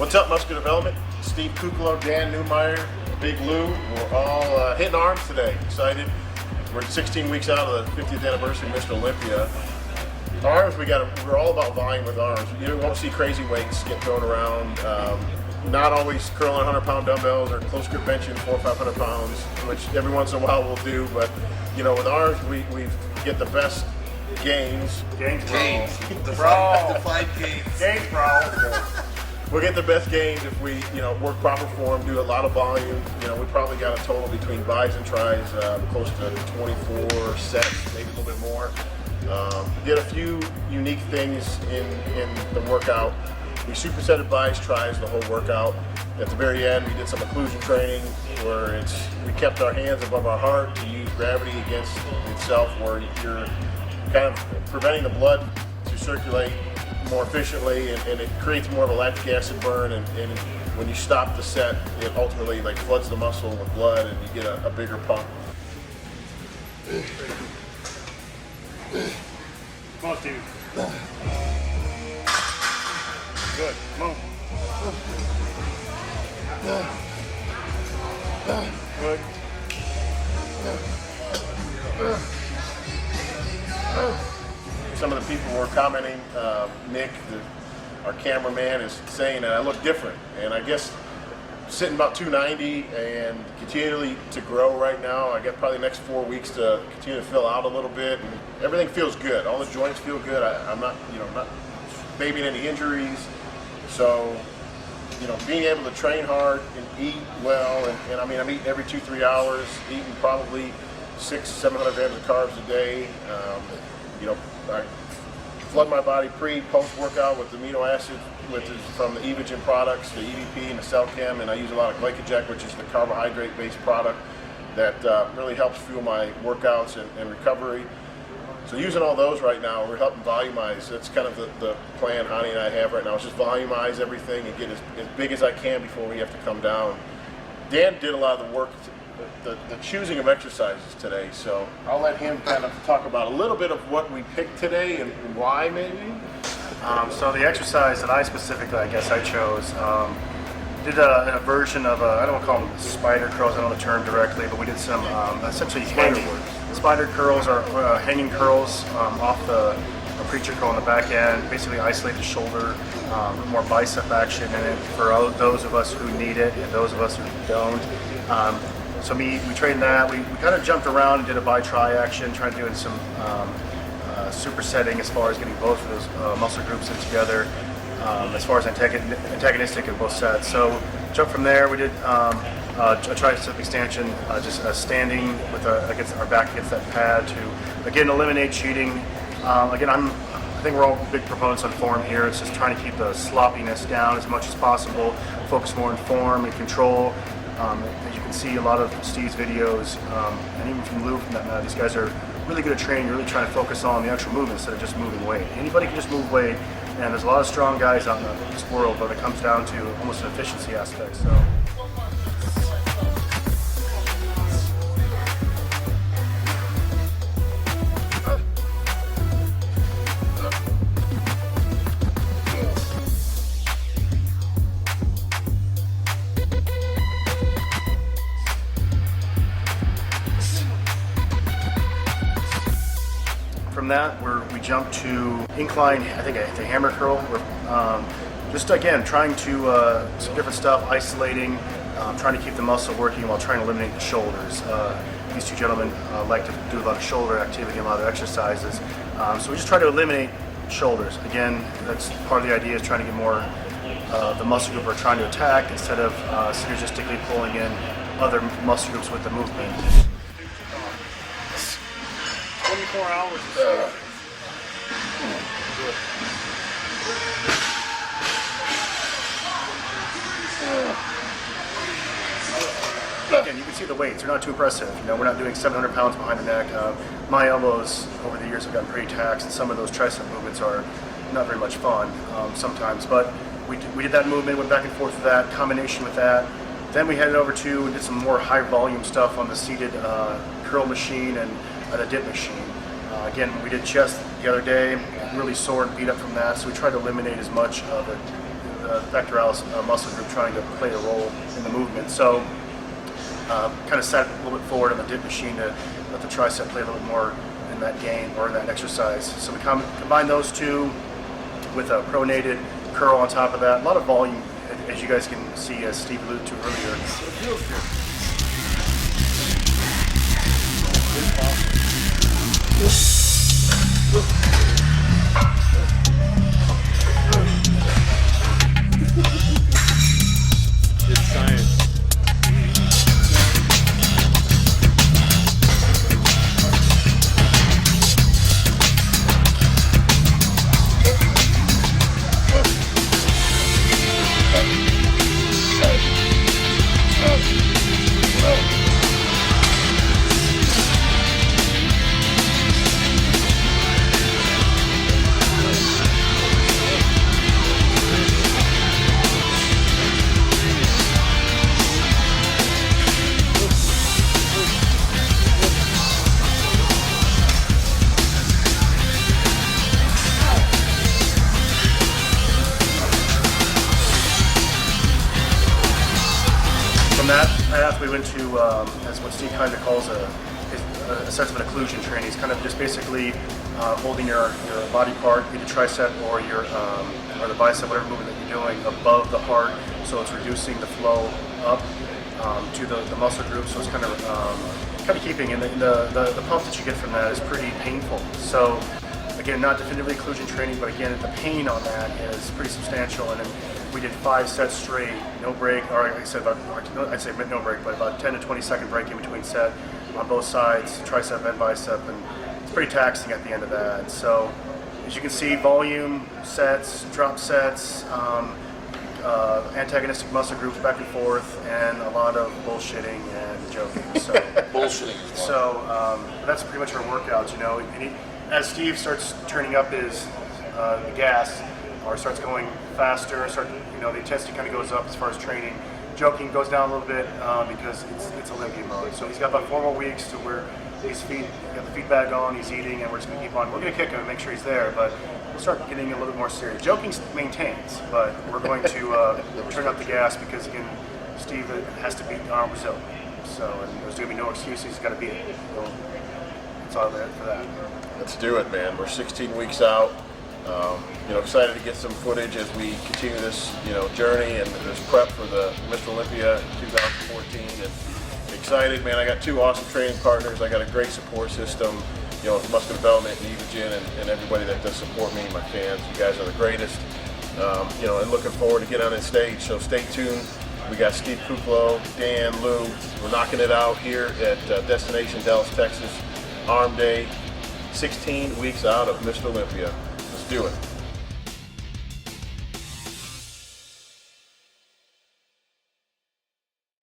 What's up, Muscular Development? Steve, Kuklo, Dan Newmeyer, Big Lou. We're all hitting arms today. Excited. We're 16 weeks out of the 50th anniversary of Mr. Olympia. Arms, we're all about volume with arms. You won't see crazy weights get thrown around. Not always curling 100-pound dumbbells or close grip benching 400 or 500 pounds, which every once in a while we'll do. But you know, with arms, we get the best gains. Gains. Define gains. Gains, bro. We'll get the best gains if we, work proper form, do a lot of volume. We probably got a total between bis and tris close to 24 sets, maybe a little bit more. Did a few unique things in the workout. We supersetted bis, tris the whole workout. At the very end, we did some occlusion training where we kept our hands above our heart to use gravity against itself, where you're kind of preventing the blood to circulate more efficiently, and it creates more of a lactic acid burn, and when you stop the set, it ultimately floods the muscle with blood and you get a bigger pump. Come on, Steve. Good. Come on. Good. Some of the people were commenting, Nick, our cameraman, is saying that I look different, and I guess sitting about 290 and continually to grow right now. I got probably the next 4 weeks to continue to fill out a little bit, and everything feels good. All the joints feel good. I'm not, not babying any injuries. So, being able to train hard and eat well, and I'm eating every 2-3 hours, eating probably 600-700 grams of carbs a day. I flood my body post workout with amino acids, from the Evogen products, the EVP and the CellChem, and I use a lot of Glycogen, which is the carbohydrate-based product that really helps fuel my workouts and recovery. So using all those right now, we're helping volumize. That's kind of the plan Hani and I have right now. Is just volumize everything and get as big as I can before we have to come down. Dan did a lot of the work, the choosing of exercises today, so I'll let him kind of talk about a little bit of what we picked today and why maybe. So the exercise that I chose, did a version of I don't want to call them spider curls, I don't know the term directly, but we did some essentially hanging. Spider curls are hanging curls off the preacher curl on the back end, basically isolate the shoulder, more bicep action in it for those of us who need it and those of us who don't. So we trained that. We kind of jumped around and did a bi-tri action, trying to do some supersetting as far as getting both of those muscle groups in together, as far as antagonistic in both sets. So jump from there. We did a tricep extension, just standing with our back against that pad to again eliminate cheating. I think we're all big proponents on form here. It's just trying to keep the sloppiness down as much as possible, focus more on form and control. As you can see, a lot of Steve's videos, and even from Lou, these guys are really good at training, really trying to focus on the actual movement instead of just moving weight. Anybody can just move weight, and there's a lot of strong guys out in this world, but it comes down to almost an efficiency aspect. So. From that, we jump to incline, I think the hammer curl. We're just again trying to some different stuff, isolating, trying to keep the muscle working while trying to eliminate the shoulders. These two gentlemen like to do a lot of shoulder activity, a lot of exercises. So we just try to eliminate shoulders. Again, that's part of the idea, is trying to get more the muscle group we're trying to attack instead of synergistically pulling in other muscle groups with the movement. 24 hours. Again, you can see the weights. They're not too impressive. We're not doing 700 pounds behind the neck. My elbows over the years have gotten pretty taxed, and some of those tricep movements are not very much fun sometimes. But we did that movement, went back and forth with that, combination with that. Then we headed over to and did some more high volume stuff on the seated curl machine and the dip machine. Again, we did chest the other day, really sore and beat up from that, so we tried to eliminate as much of pectoralis muscle group trying to play a role in the movement. So kind of sat a little bit forward on the dip machine to let the tricep play a little bit more in that game or in that exercise. So we combine those two with a pronated curl on top of that. A lot of volume, as you guys can see, as Steve alluded to earlier. So it feels good. It's science. From that path, we went to as what Steve kind of calls a sense of an occlusion training. It's kind of just basically holding your body part, either tricep or or the bicep, whatever movement that you're doing, above the heart, so it's reducing the flow up to the muscle group. So it's kind of keeping, and the pump that you get from that is pretty painful. So again, not definitively occlusion training, but again, the pain on that is pretty substantial. And then we did 5 sets straight, no break, or like I said, I'd say no break, but about 10 to 20 second break in between set on both sides, tricep and bicep, and it's pretty taxing at the end of that. So as you can see, volume sets, drop sets, antagonistic muscle groups back and forth, and a lot of bullshitting and joking. So Bullshitting. so that's pretty much our workouts, you know. And as Steve starts turning up his the gas, or starts going faster, the intensity kind of goes up as far as training. Joking goes down a little bit because it's Olympian mode. So he's got about 4 more weeks to where he's got the feedback on, he's eating, and we're just going to keep on. We're going to kick him and make sure he's there, but we'll start getting a little bit more serious. Joking maintains, but we're going to turn up the gas because, again, Steve has to beat Arnold Brazil. So, and there's going to be no excuses. He's got to beat it. So that's all there for that. Let's do it, man. We're 16 weeks out. Excited to get some footage as we continue this, journey and this prep for the Mr. Olympia 2014. And excited, man. I got 2 awesome training partners. I got a great support system, muscle development and Evogen and everybody that does support me, my fans. You guys are the greatest. And looking forward to get on that stage. So stay tuned. We got Steve, Kuklo, Dan, Lou. We're knocking it out here at Destination Dallas, Texas. Arm Day. 16 weeks out of Mr. Olympia. Let's do it.